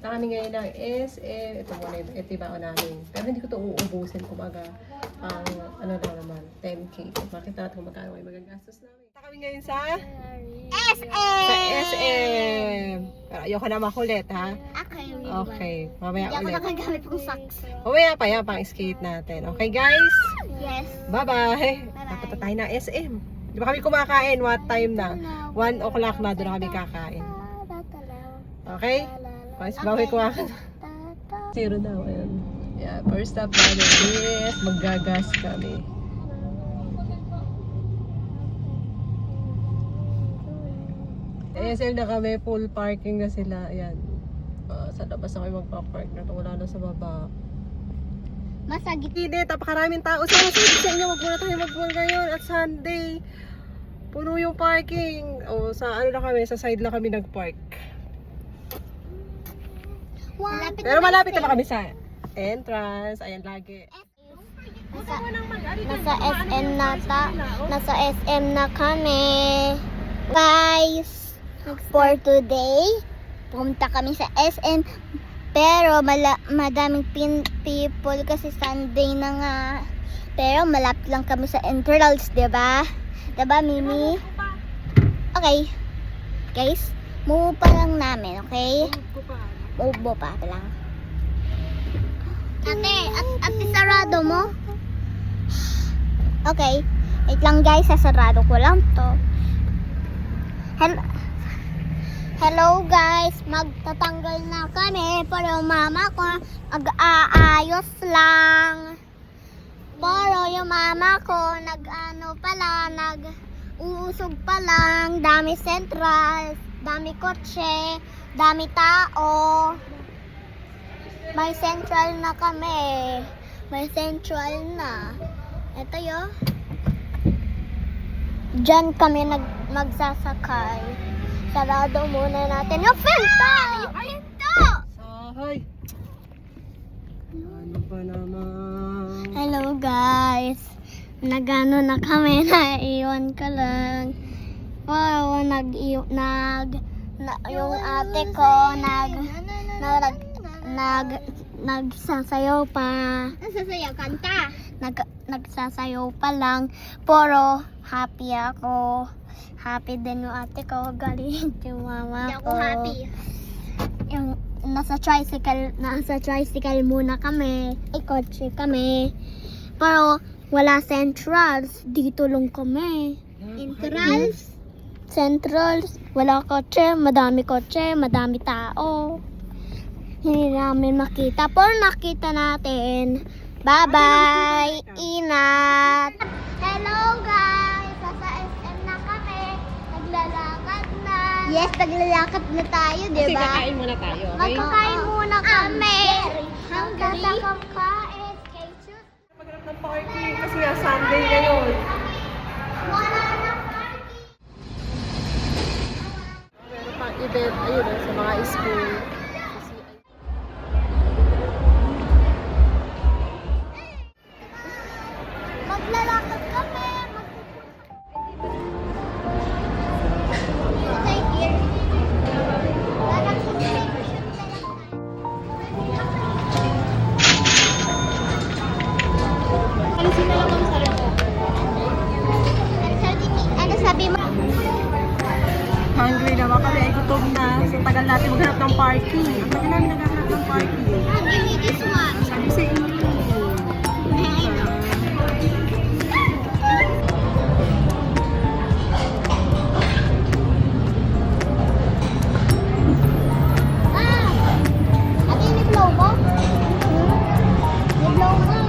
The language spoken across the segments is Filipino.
kami ngayon ng SM. Ito muna, ito yung baon namin. Pero hindi ko ito uubusin. Kumaga, ang ano lang naman, 10K. Makita natin kung magkano kayo magagastos namin. Punta kami ngayon sa SM! Sa SM! Pero ayoko na makulit, ha? Okay, mamaya Hindi ako ulit. nakagamit ng socks. Mamaya pa yan, pang skate natin. Okay, guys? Yes. Bye-bye! Napunta tayo na SM. Di ba kami kumakain? What time na? 1 o'clock na doon na kami kakain. Okay? Mas bawi ko ako. Zero na. Ayan. Yeah, first stop namin is maggagas kami. SM na kami, full parking na sila. Ayan. Sa labas na kayo magpa-park na ito. Wala na sa baba. Masagit. Hindi, napakaraming tao. Sabi sa inyo, wag muna tayo mag-mall ngayon at Sunday. Puno yung parking. O, sa ano na kami, sa side lang kami nag-park. Pero malapit na kami sa entrance. Ayan, lagi. Nasa SM na kami. Guys, for today, pumunta kami sa SM. Pero madaming people kasi Sunday na nga. Pero malapit lang kami sa entrance, 'di ba? 'Di ba, Mimi? Okay. Guys, move pa lang namin, okay? Move pa lang. Ate, sarado mo? Okay. Wait lang guys, sasarado ko lang to. Hello guys, magtatanggal na kami pero mama ko mag-aayos lang. Pero yung mama ko nag-uusog pa lang, dami central, dami kotse, dami tao. May central na kami. May central na. Ito yun. Diyan kami magsasakay. Sarado muna natin yung pinto! Pinto! Sahay! Ano ba naman? Hello guys! Nagano na kami, naiwan ka lang. Wow, yung ate ko nagsasayaw pa. Nagsasayaw kanta? Nagsasayaw pa lang. Pero happy ako. Happy din yung ate ko. Galing yung mama ko. Hindi ako happy. Yung nasa tricycle muna kami. Kotse kami. Pero wala centrals. Dito lang kami. Centrals. Wala kotse. Madami tao. Hindi namin makita. Pero nakita natin. Bye-bye. Ingat. Hello guys. Nasa SM na kami. Naglalakad na. Yes, naglalakad na tayo, di Kasi ba? kakain muna tayo, okay? Magkakain muna kami. Hanggang sa kakain. Stay tuned. Maghanap ng parking kasi nga Sunday ngayon. Wala na parking. Meron pang event, ayun sa mga school. Maglalakad kami. Stay here. Parang suspension na lang tayo. Alisin na lang kami sa loob. Ano sabi mo? Hungry naman kami, ay gutom na. So tagal natin maghanap ng parking. Ang tagal namin naghanap ng parking. Give me this one. Sabi sa inyo. Ate, ni-blow mo? Ni-blow mo?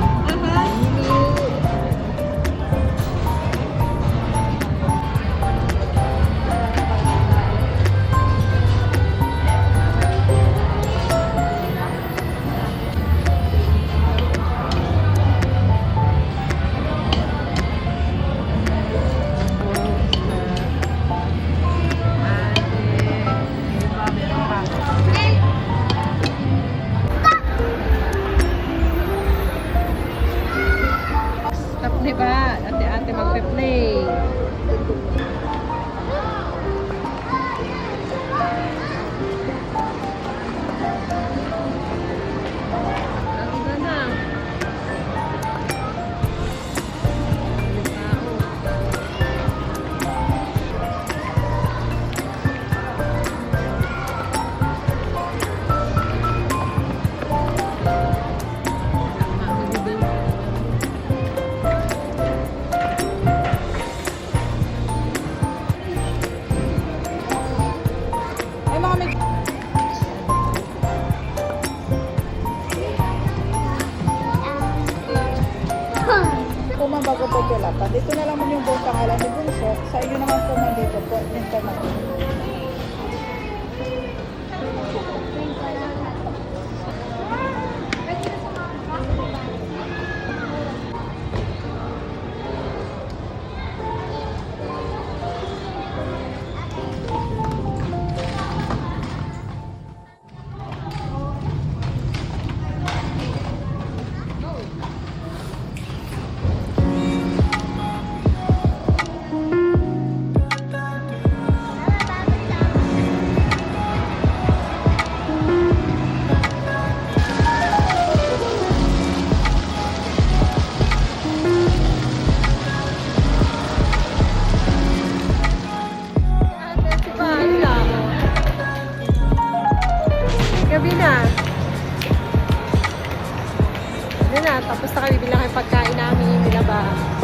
Dito na lang yung buong pangalan ni Bunso. Sa iyo naman po nandito po. Information. Gabi na. Ano na, tapos na kami bilang yung pagkain namin, nila ba?